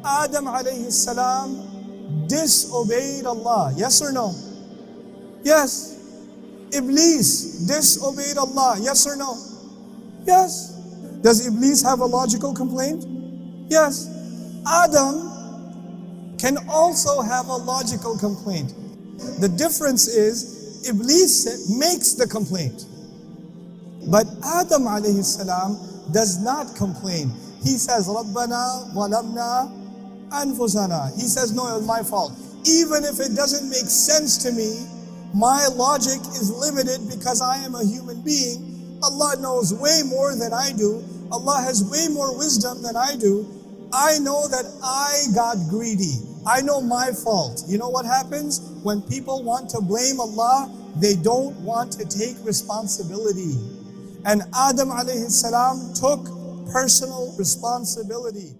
Adam alayhi salam disobeyed Allah. Yes or no? Yes. Iblis disobeyed Allah. Yes or no? Yes. Does Iblis have a logical complaint? Yes. Adam can also have a logical complaint. The difference is Iblis makes the complaint. But Adam alayhi salam does not complain. He says, Rabbana walamna anfusana. He says, no, it's my fault. Even if it doesn't make sense to me, my logic is limited because I am a human being. Allah knows way more than I do. Allah has way more wisdom than I do. I know that I got greedy. I know my fault. You know what happens? When people want to blame Allah, they don't want to take responsibility. And Adam alayhi salam took personal responsibility.